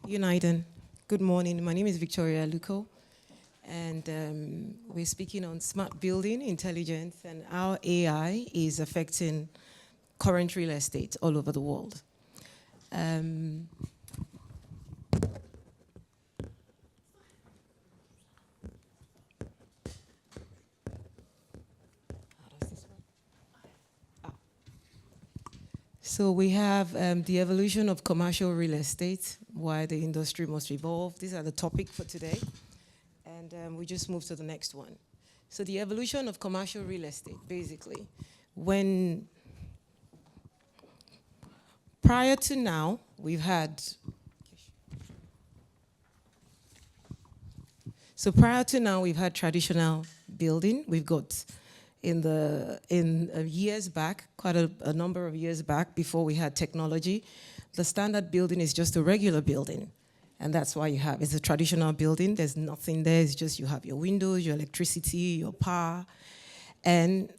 United. Good morning. My name is Victoria Aluko, and we're speaking on smart building intelligence and how AI is affecting current real estate all over the world. So we have the evolution of commercial real estate, why the industry must evolve. These are the topic for today. And we just move to the next one. So the evolution of commercial real estate, basically, prior to now, we've had, traditional building. We've got years back, quite a number of years back, before we had technology, the standard building is just a regular building. And that's why it's a traditional building. There's nothing there. It's just you have your windows, your electricity, your power. And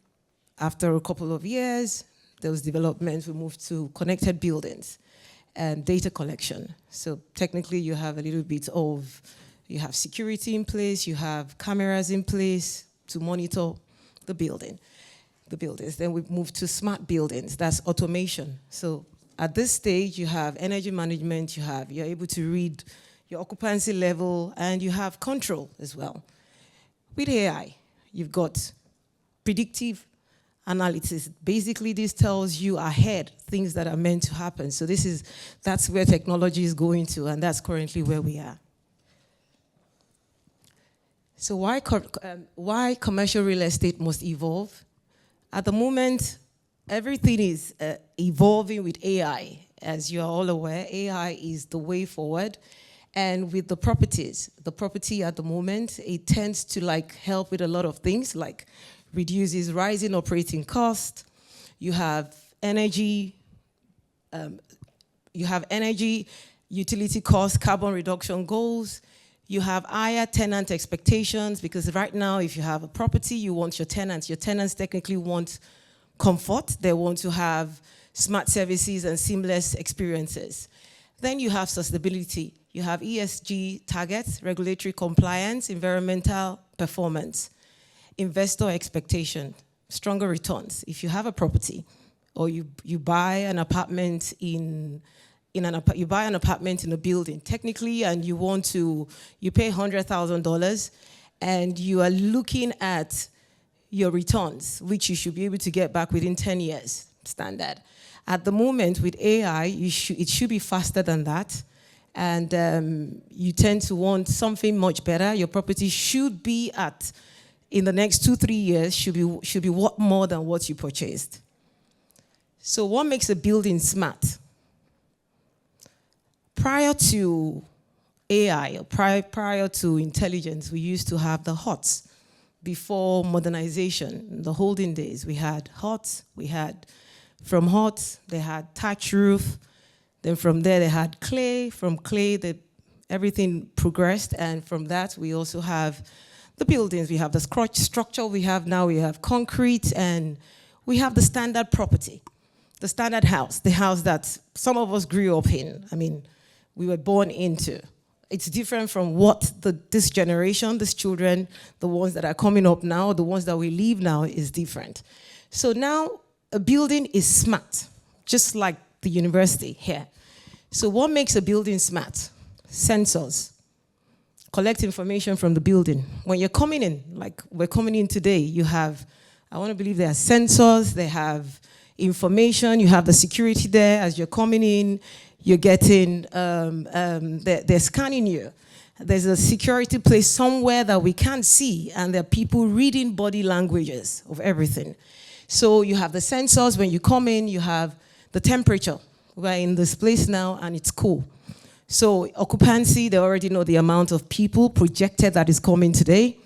after a couple of years, there was development. We moved to connected buildings and data collection. So technically, you have a little bit of, you have security in place, you have cameras in place to monitor the buildings. Then we've moved to smart buildings. That's automation. So at this stage, you have energy management, you're able to read your occupancy level, and you have control as well. With AI, you've got predictive analysis. Basically, this tells you ahead things that are meant to happen. So that's where technology is going to, and that's currently where we are. So why commercial real estate must evolve? At the moment, everything is evolving with AI. As you're all aware, AI is the way forward. And with the property at the moment, it tends to help with a lot of things, like reduces rising operating cost. You have energy, utility costs, carbon reduction goals. You have higher tenant expectations, because right now, if you have a property, you want your tenants. Your tenants technically want comfort. They want to have smart services and seamless experiences. Then you have sustainability. You have ESG targets, regulatory compliance, environmental performance, investor expectation, stronger returns. If you have a property, or you buy an apartment in a building, technically, and you pay $100,000, and you are looking at your returns, which you should be able to get back within 10 years, standard. At the moment, with AI, it should be faster than that, and you tend to want something much better. Your property should be in the next 2-3 years, should be worth more than what you purchased. So what makes a building smart? Prior to AI, or prior to intelligence, we used to have the huts. Before modernization, in the olden days, we had huts. From huts, they had thatch roof. Then from there, they had clay. From clay, everything progressed. And from that, we also have the buildings. We have the structure we have now. We have concrete, and we have the standard property, the standard house, the house that some of us grew up in. I mean, we were born into. It's different from what this generation, these children, the ones that are coming up now, the ones that we live now, is different. So now a building is smart, just like the university here. So what makes a building smart? Sensors. Collect information from the building. When you're coming in, like we're coming in today, you have, I want to believe there are sensors, they have information, you have the security there as you're coming in. You're getting, they're scanning you. There's a security place somewhere that we can't see, and there are people reading body languages of everything. So you have the sensors. When you come in, you have the temperature. We're in this place now, and it's cool. So occupancy, they already know the amount of people projected that is coming today.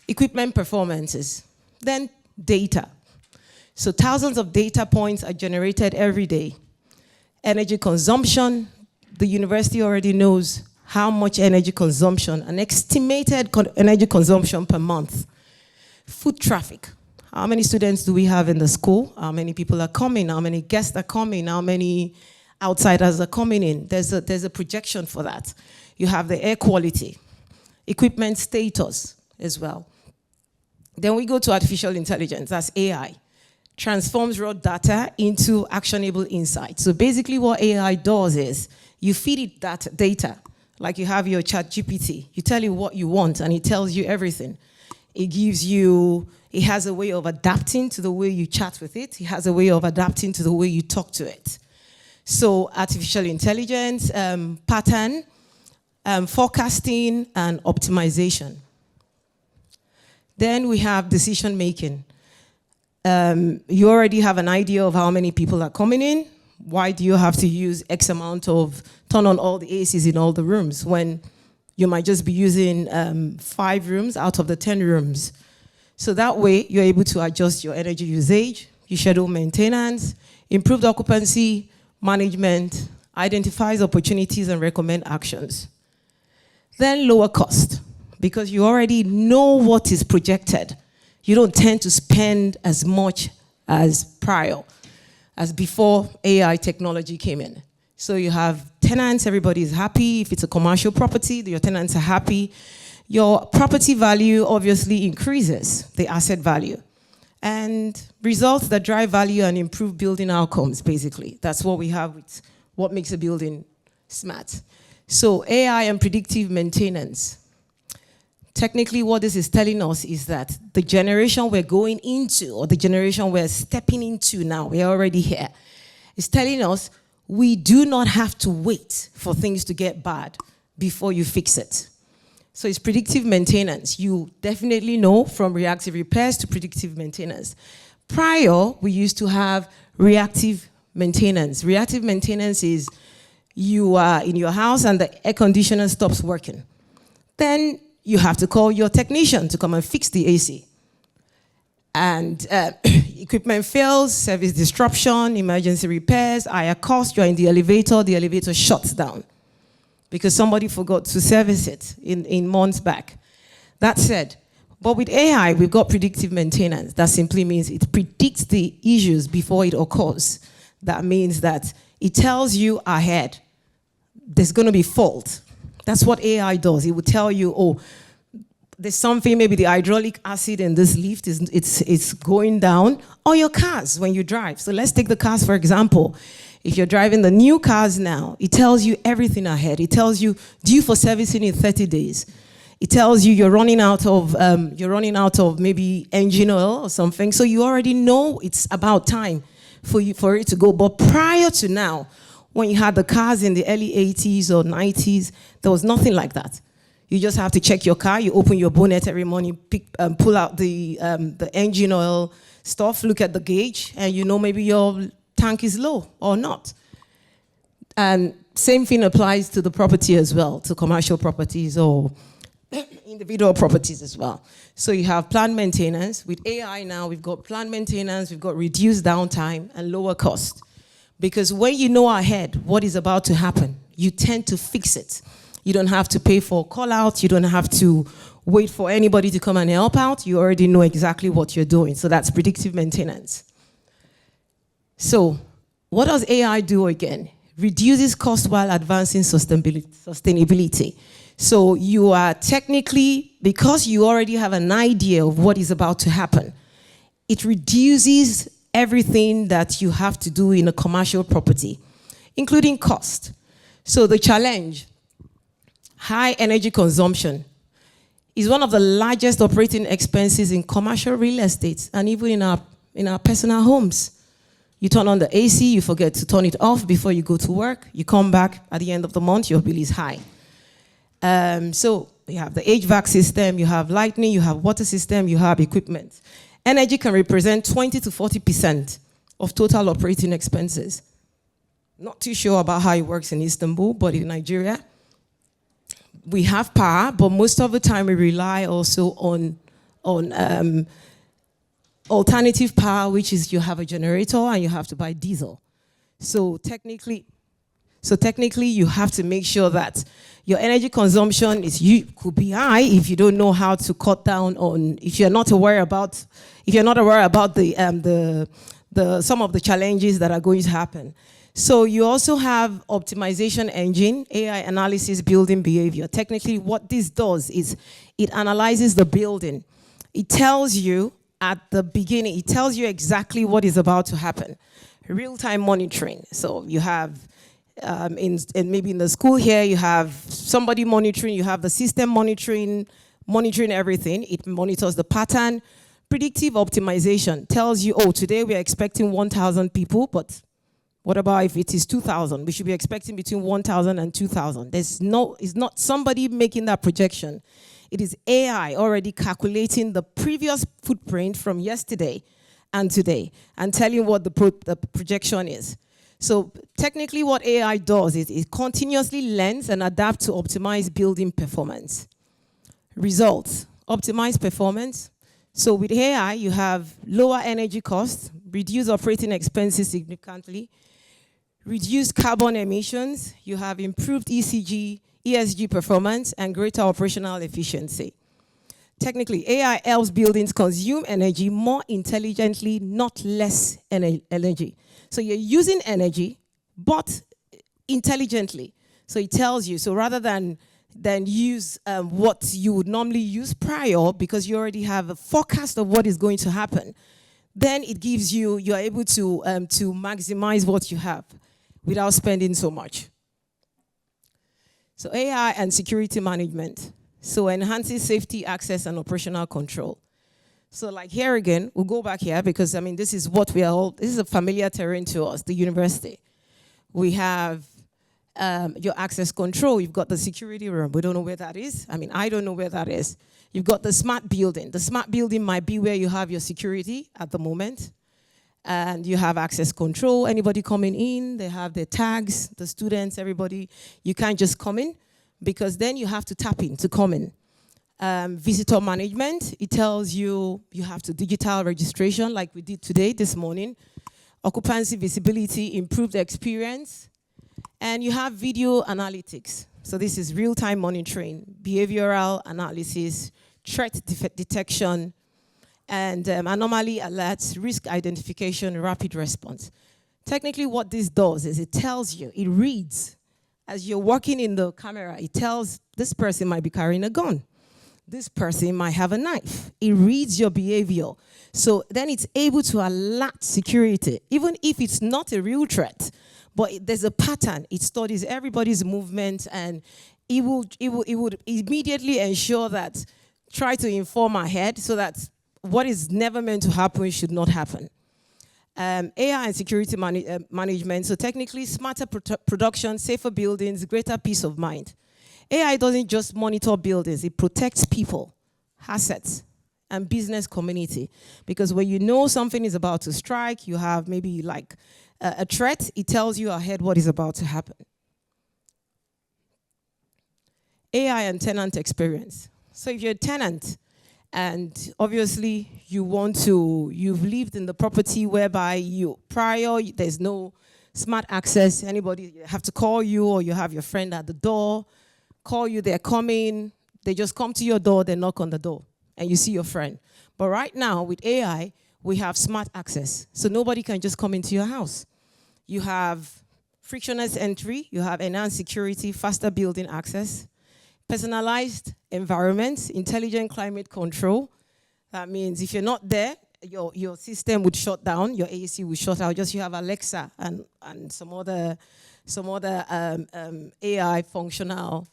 Equipment performances. Then data. So thousands of data points are generated every day. Energy consumption, the university already knows how much energy consumption, an estimated energy consumption per month. Foot traffic, how many students do we have in the school? How many people are coming? How many guests are coming? How many outsiders are coming in. There's a projection for that. You have the air quality, equipment status as well. Then we go to artificial intelligence, that's AI. Transforms raw data into actionable insights. So basically what AI does is, you feed it that data, like you have your chat GPT. You tell it what you want and it tells you everything. It has a way of adapting to the way you chat with it. It has a way of adapting to the way you talk to it. So artificial intelligence, pattern, forecasting, and optimization. Then we have decision making. You already have an idea of how many people are coming in. Why do you have to use X amount of, turn on all the ACs in all the rooms when you might just be using 5 rooms out of the 10 rooms? So that way, you're able to adjust your energy usage, you schedule maintenance, improved occupancy, management, identifies opportunities and recommend actions. Then lower cost, because you already know what is projected. You don't tend to spend as much as prior, as before AI technology came in. So you have tenants, everybody is happy. If it's a commercial property, your tenants are happy. Your property value obviously increases, the asset value. And results that drive value and improve building outcomes, basically. That's what we have with what makes a building smart. So AI and predictive maintenance. Technically, what this is telling us is that the generation we're going into, or the generation we're stepping into now, we're already here, is telling us we do not have to wait for things to get bad before you fix it. So it's predictive maintenance. You definitely know from reactive repairs to predictive maintenance. Prior, we used to have reactive maintenance. Reactive maintenance is you are in your house and the air conditioner stops working. Then you have to call your technician to come and fix the AC. And equipment fails, service disruption, emergency repairs, higher cost, you're in the elevator shuts down because somebody forgot to service it in months back. That said, but with AI, we've got predictive maintenance. That simply means it predicts the issues before it occurs. That means that it tells you ahead, there's gonna be fault. That's what AI does. It will tell you, oh, there's something, maybe the hydraulic acid in this lift it's going down, or your cars when you drive. So let's take the cars, for example. If you're driving the new cars now, it tells you everything ahead. It tells you due for servicing in 30 days. It tells you you're running out of maybe engine oil or something. So you already know it's about time for it to go. But prior to now, when you had the cars in the early 80s or 90s, there was nothing like that. You just have to check your car, you open your bonnet every morning, pull out the engine oil stuff, look at the gauge, and you know maybe your tank is low or not. And same thing applies to the property as well, to commercial properties or individual properties as well. So you have planned maintenance. With AI now, we've got planned maintenance, we've got reduced downtime and lower cost. Because when you know ahead what is about to happen, you tend to fix it. You don't have to pay for call-out. You don't have to wait for anybody to come and help out. You already know exactly what you're doing. So that's predictive maintenance. So what does AI do again? Reduces cost while advancing sustainability. So you are technically, because you already have an idea of what is about to happen, it reduces everything that you have to do in a commercial property, including cost. So the challenge, high energy consumption, is one of the largest operating expenses in commercial real estate and even in our personal homes. You turn on the AC, you forget to turn it off before you go to work. You come back at the end of the month, your bill is high. So you have the HVAC system, you have lighting, you have water system, you have equipment. Energy can represent 20 to 40% of total operating expenses. Not too sure about how it works in Istanbul, but in Nigeria, we have power, but most of the time we rely also on alternative power, which is you have a generator and you have to buy diesel. So technically you have to make sure that your energy consumption could be high if you don't know how to cut down on, if you're not aware about the some of the challenges that are going to happen. So you also have optimization engine, AI analysis, building behavior. Technically, what this does is it analyzes the building. It tells you at the beginning, it tells you exactly what is about to happen. Real-time monitoring. So you have, maybe in the school here, you have somebody monitoring, you have the system monitoring everything. It monitors the pattern. Predictive optimization tells you, oh, today we are expecting 1,000 people, but what about if it is 2,000? We should be expecting between 1,000 and 2,000. It's not somebody making that projection. It is AI already calculating the previous footprint from yesterday and today and telling what the projection is. So technically what AI does is it continuously learns and adapts to optimize building performance. Results, optimize performance. So with AI, you have lower energy costs, reduce operating expenses significantly, reduce carbon emissions, you have improved ESG performance, and greater operational efficiency. Technically, AI helps buildings consume energy more intelligently, not less energy. So you're using energy, but intelligently. So it tells you, so rather than use what you would normally use prior, because you already have a forecast of what is going to happen, then it gives you, you're able to maximize what you have without spending so much. So AI and security management. So enhances safety, access, and operational control. So like here again, we'll go back here because I mean, this is what we are all, this is a familiar terrain to us, the university. We have your access control. You've got the security room. We don't know where that is. I mean, I don't know where that is. You've got the smart building. The smart building might be where you have your security at the moment. And you have access control. Anybody coming in, they have their tags, the students, everybody. You can't just come in because then you have to tap in to come in. Visitor management, it tells you you have to digital registration like we did today, this morning. Occupancy visibility, improved experience. And you have video analytics. So this is real-time monitoring, behavioral analysis, threat detection, and anomaly alerts, risk identification, rapid response. Technically what this does is it tells you, it reads, as you're walking in the camera, it tells this person might be carrying a gun. This person might have a knife. It reads your behavior. So then it's able to alert security, even if it's not a real threat, but there's a pattern. It studies everybody's movement and it would immediately ensure that, try to inform ahead so that what is never meant to happen should not happen. AI and security management, so technically smarter production, safer buildings, greater peace of mind. AI doesn't just monitor buildings, it protects people, assets, and business community. Because when you know something is about to strike, you have maybe like a threat, it tells you ahead what is about to happen. AI and tenant experience. So if you're a tenant, and obviously you've lived in the property whereby there's no smart access, anybody have to call you or you have your friend at the door, call you, they're coming, they just come to your door, they knock on the door, and you see your friend. But right now with AI, we have smart access, so nobody can just come into your house. You have frictionless entry, you have enhanced security, faster building access, personalized environments, intelligent climate control. That means if you're not there, your system would shut down, your AC would shut out. Just you have Alexa and some other AI functional.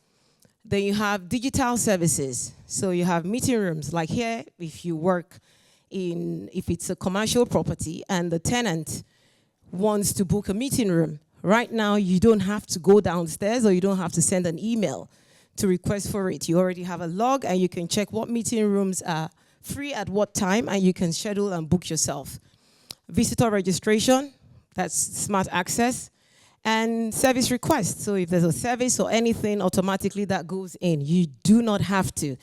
Then you have digital services. So you have meeting rooms, like here, if you work if it's a commercial property and the tenant wants to book a meeting room, right now you don't have to go downstairs or you don't have to send an email to request for it. You already have a log and you can check what meeting rooms are free at what time and you can schedule and book yourself. Visitor registration, that's smart access. And service requests. So if there's a service or anything automatically that goes in, you do not have to.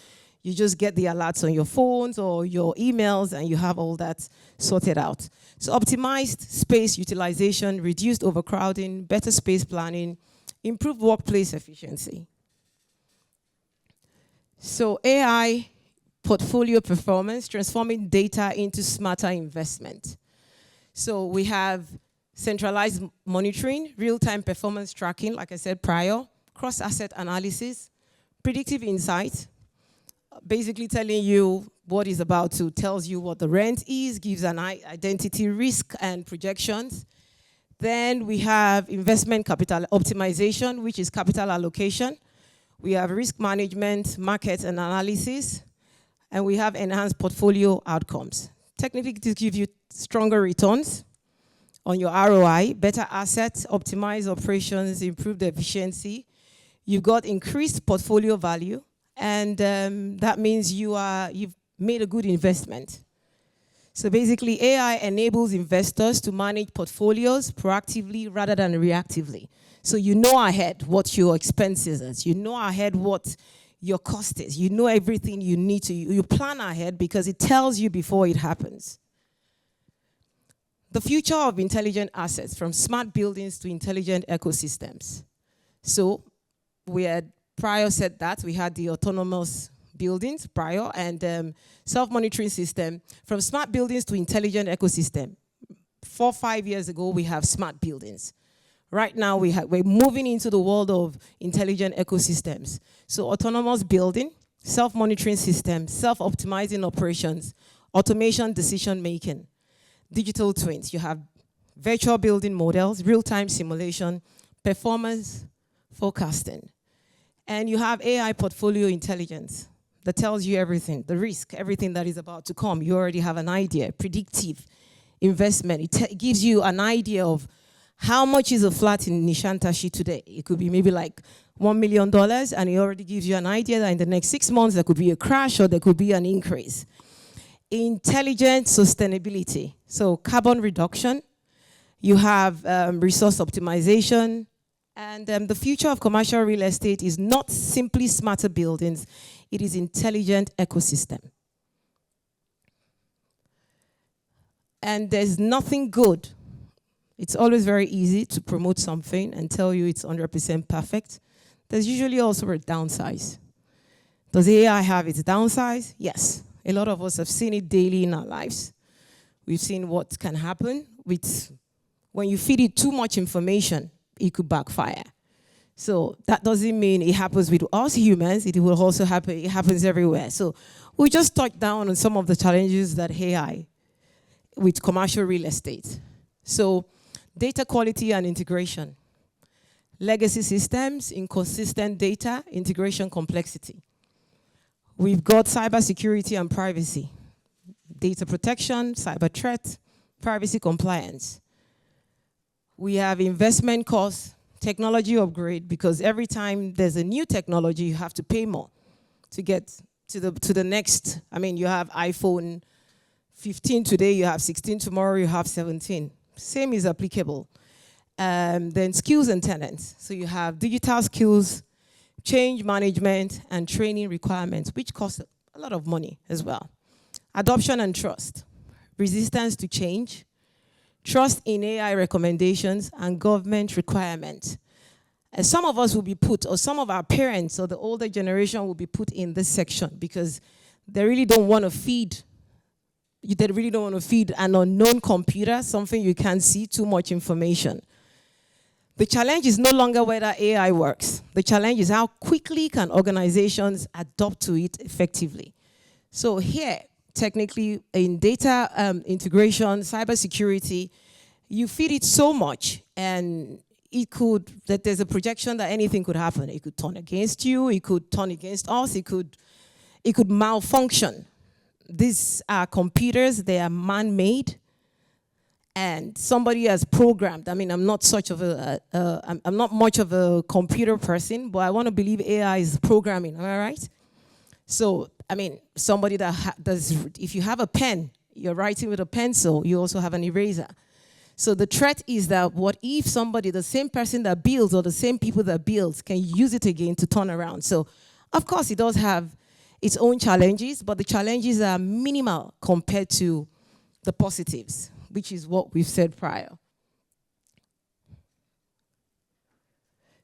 You just get the alerts on your phones or your emails and you have all that sorted out. So optimized space utilization, reduced overcrowding, better space planning, improved workplace efficiency. So AI portfolio performance, transforming data into smarter investment. So we have centralized monitoring, real-time performance tracking, like I said prior, cross-asset analysis, predictive insight, basically telling you what is about to, tells you what the rent is, gives an identity, risk, and projections. Then we have investment capital optimization, which is capital allocation. We have risk management, market and analysis, and we have enhanced portfolio outcomes. Technically, to give you stronger returns on your ROI, better assets, optimized operations, improved efficiency. You've got increased portfolio value, and that means you've made a good investment. So basically, AI enables investors to manage portfolios proactively rather than reactively. So you know ahead what your expenses is. You know ahead what your cost is. You know everything you need to. You plan ahead because it tells you before it happens. The future of intelligent assets, from smart buildings to intelligent ecosystems. So we had prior said that. We had the autonomous buildings prior and self-monitoring system. From smart buildings to intelligent ecosystem. 4 or 5 years ago, we have smart buildings. Right now, we're moving into the world of intelligent ecosystems. So autonomous building, self-monitoring system, self-optimizing operations, automation decision-making, digital twins. You have virtual building models, real-time simulation, performance forecasting. And you have AI portfolio intelligence that tells you everything, the risk, everything that is about to come. You already have an idea, predictive investment. It gives you an idea of how much is a flat in Nishantashi today. It could be maybe like $1 million, and it already gives you an idea that in the next 6 months there could be a crash or there could be an increase. Intelligent sustainability, so carbon reduction. You have resource optimization, and the future of commercial real estate is not simply smarter buildings, it is intelligent ecosystem. And there's nothing good. It's always very easy to promote something and tell you it's 100% perfect. There's usually also a downside. Does AI have its downside? Yes. A lot of us have seen it daily in our lives. We've seen what can happen with when you feed it too much information, it could backfire. So that doesn't mean it happens with us humans, it will also happen, it happens everywhere. So we just touched down on some of the challenges that AI with commercial real estate. So data quality and integration. Legacy systems, inconsistent data, integration complexity. We've got cybersecurity and privacy. Data protection, cyber threat, privacy compliance. We have investment costs, technology upgrade, because every time there's a new technology, you have to pay more to get to the next. I mean, you have iPhone 15 today, you have 16 tomorrow, you have 17. Same is applicable. Then skills and talents. So you have digital skills, change management, and training requirements, which cost a lot of money as well. Adoption and trust, resistance to change, trust in AI recommendations, and government requirements. And some of us will be put, or some of our parents or the older generation will be put in this section because they really don't want to feed an unknown computer, something you can't see, too much information. The challenge is no longer whether AI works. The challenge is how quickly can organizations adopt to it effectively. So here, technically, in data integration, cybersecurity, you feed it so much, and that there's a projection that anything could happen. It could turn against you, it could turn against us, it could malfunction. These are computers, they are man-made, and somebody has programmed. I mean, I'm not much of a computer person, but I want to believe AI is programming, am I right? So, I mean, somebody that does, if you have a pen, you're writing with a pencil, you also have an eraser. So the threat is that what if somebody, the same person that builds or the same people that build can use it again to turn around? So, of course, it does have its own challenges, but the challenges are minimal compared to the positives, which is what we've said prior.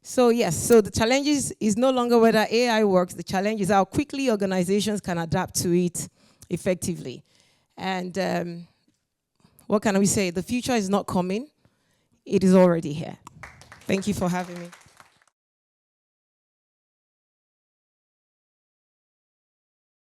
So yes, so the challenge is no longer whether AI works, the challenge is how quickly organizations can adapt to it effectively. And what can we say? The future is not coming. it is already here. Thank you for having me.